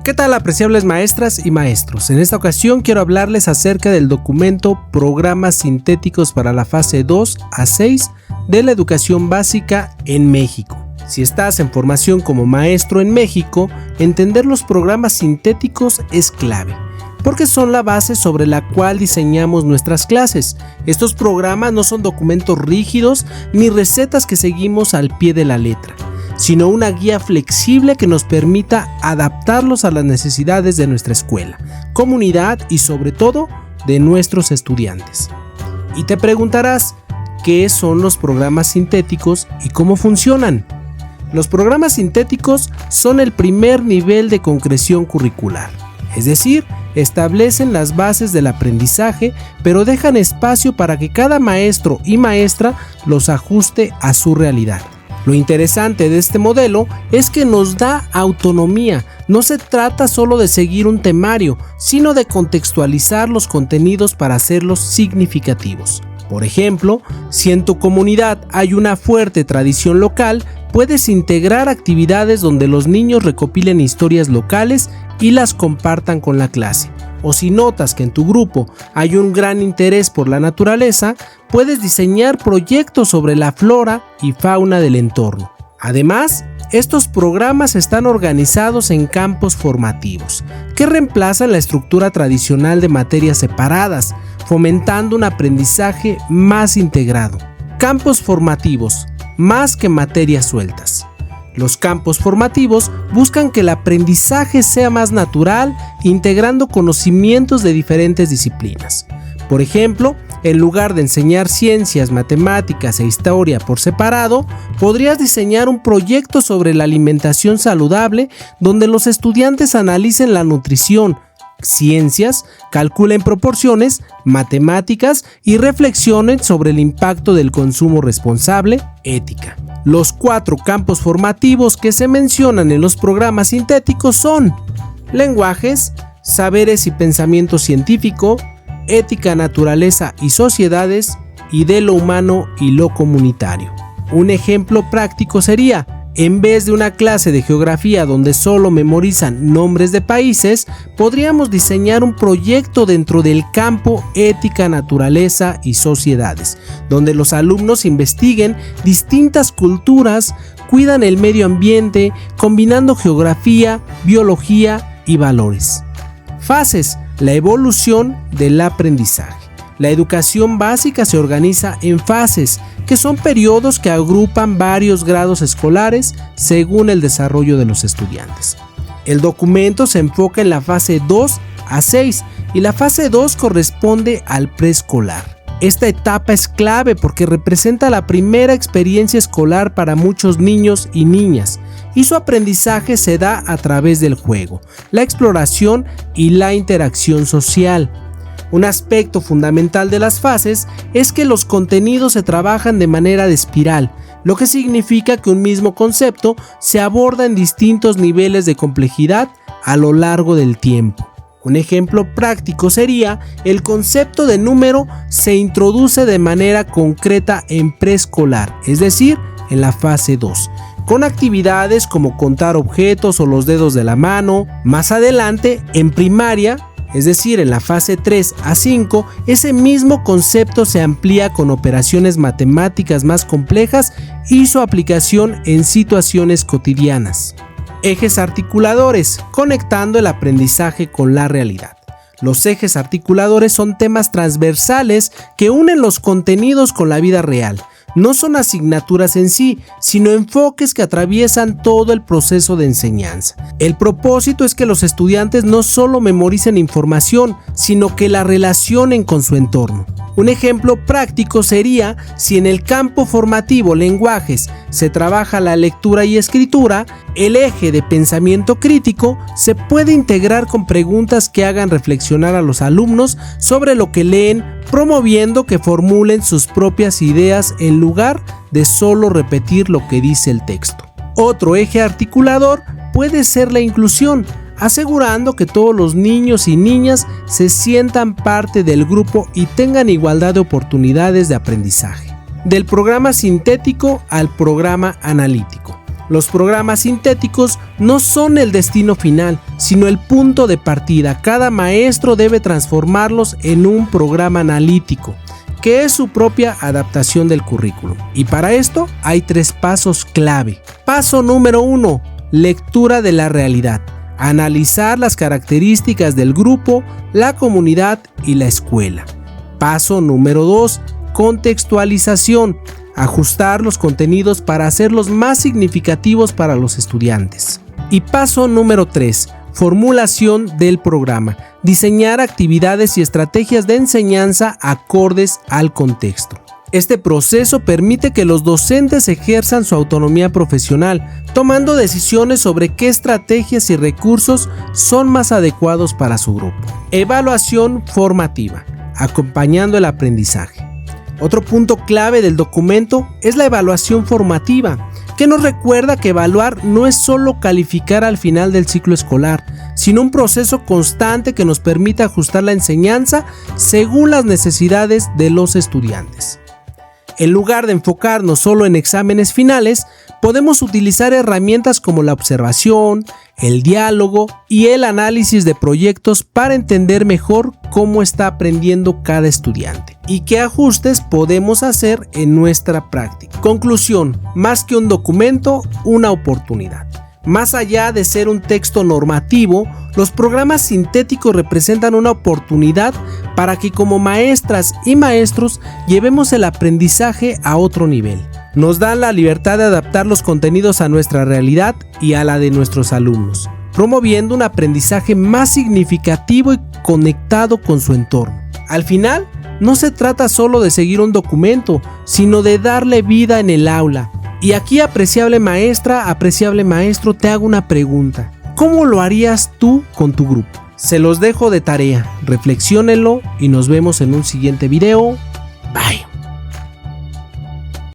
¿Qué tal, apreciables maestras y maestros? En esta ocasión quiero hablarles acerca del documento Programas Sintéticos para la fase 2 a 6 de la educación básica en México. Si estás en formación como maestro en México, entender los programas sintéticos es clave, porque son la base sobre la cual diseñamos nuestras clases. Estos programas no son documentos rígidos ni recetas que seguimos al pie de la letra, sino una guía flexible que nos permita adaptarlos a las necesidades de nuestra escuela, comunidad y sobre todo de nuestros estudiantes. Y te preguntarás, ¿qué son los programas sintéticos y cómo funcionan? Los programas sintéticos son el primer nivel de concreción curricular, es decir, establecen las bases del aprendizaje, pero dejan espacio para que cada maestro y maestra los ajuste a su realidad. Lo interesante de este modelo es que nos da autonomía. No se trata solo de seguir un temario, sino de contextualizar los contenidos para hacerlos significativos. Por ejemplo, si en tu comunidad hay una fuerte tradición local, puedes integrar actividades donde los niños recopilen historias locales y las compartan con la clase. O si notas que en tu grupo hay un gran interés por la naturaleza, puedes diseñar proyectos sobre la flora y fauna del entorno. Además, estos programas están organizados en campos formativos, que reemplazan la estructura tradicional de materias separadas, fomentando un aprendizaje más integrado. Campos formativos, más que materias sueltas. Los campos formativos buscan que el aprendizaje sea más natural, integrando conocimientos de diferentes disciplinas. Por ejemplo, en lugar de enseñar ciencias, matemáticas e historia por separado, podrías diseñar un proyecto sobre la alimentación saludable donde los estudiantes analicen la nutrición, ciencias, calculen proporciones, matemáticas y reflexionen sobre el impacto del consumo responsable, ética. Los 4 campos formativos que se mencionan en los programas sintéticos son lenguajes, saberes y pensamiento científico, ética, naturaleza y sociedades, y de lo humano y lo comunitario. Un ejemplo práctico sería, en vez de una clase de geografía donde solo memorizan nombres de países, podríamos diseñar un proyecto dentro del campo ética, naturaleza y sociedades, donde los alumnos investiguen distintas culturas, cuidan el medio ambiente, combinando geografía, biología y valores. Fases: la evolución del aprendizaje. La educación básica se organiza en fases, que son periodos que agrupan varios grados escolares según el desarrollo de los estudiantes. El documento se enfoca en la fase 2 a 6 y la fase 2 corresponde al preescolar. Esta etapa es clave porque representa la primera experiencia escolar para muchos niños y niñas, y su aprendizaje se da a través del juego, la exploración y la interacción social. Un aspecto fundamental de las fases es que los contenidos se trabajan de manera de espiral, lo que significa que un mismo concepto se aborda en distintos niveles de complejidad a lo largo del tiempo. Un ejemplo práctico sería: el concepto de número se introduce de manera concreta en preescolar, es decir, en la fase 2, con actividades como contar objetos o los dedos de la mano. Más adelante, en primaria, es decir, en la fase 3 a 5, ese mismo concepto se amplía con operaciones matemáticas más complejas y su aplicación en situaciones cotidianas. Ejes articuladores, conectando el aprendizaje con la realidad. Los ejes articuladores son temas transversales que unen los contenidos con la vida real. No son asignaturas en sí, sino enfoques que atraviesan todo el proceso de enseñanza. El propósito es que los estudiantes no solo memoricen información, sino que la relacionen con su entorno. Un ejemplo práctico sería si en el campo formativo lenguajes se trabaja la lectura y escritura, el eje de pensamiento crítico se puede integrar con preguntas que hagan reflexionar a los alumnos sobre lo que leen, promoviendo que formulen sus propias ideas en lugar de solo repetir lo que dice el texto. Otro eje articulador puede ser la inclusión, asegurando que todos los niños y niñas se sientan parte del grupo y tengan igualdad de oportunidades de aprendizaje. Del programa sintético al programa analítico. Los programas sintéticos no son el destino final, sino el punto de partida. Cada maestro debe transformarlos en un programa analítico, que es su propia adaptación del currículum. Y para esto hay 3 pasos clave. Paso número 1, lectura de la realidad. Analizar las características del grupo, la comunidad y la escuela. Paso número 2, contextualización. Ajustar los contenidos para hacerlos más significativos para los estudiantes. Y paso número 3, formulación del programa. Diseñar actividades y estrategias de enseñanza acordes al contexto. Este proceso permite que los docentes ejerzan su autonomía profesional, tomando decisiones sobre qué estrategias y recursos son más adecuados para su grupo. Evaluación formativa, acompañando el aprendizaje. Otro punto clave del documento es la evaluación formativa, que nos recuerda que evaluar no es solo calificar al final del ciclo escolar, sino un proceso constante que nos permite ajustar la enseñanza según las necesidades de los estudiantes. En lugar de enfocarnos solo en exámenes finales, podemos utilizar herramientas como la observación, el diálogo y el análisis de proyectos para entender mejor cómo está aprendiendo cada estudiante y qué ajustes podemos hacer en nuestra práctica. Conclusión: más que un documento, una oportunidad. Más allá de ser un texto normativo, los programas sintéticos representan una oportunidad para que como maestras y maestros llevemos el aprendizaje a otro nivel. Nos dan la libertad de adaptar los contenidos a nuestra realidad y a la de nuestros alumnos, promoviendo un aprendizaje más significativo y conectado con su entorno. Al final, no se trata solo de seguir un documento, sino de darle vida en el aula. Y aquí, apreciable maestra, apreciable maestro, te hago una pregunta. ¿Cómo lo harías tú con tu grupo? Se los dejo de tarea. Reflexiónenlo y nos vemos en un siguiente video. Bye.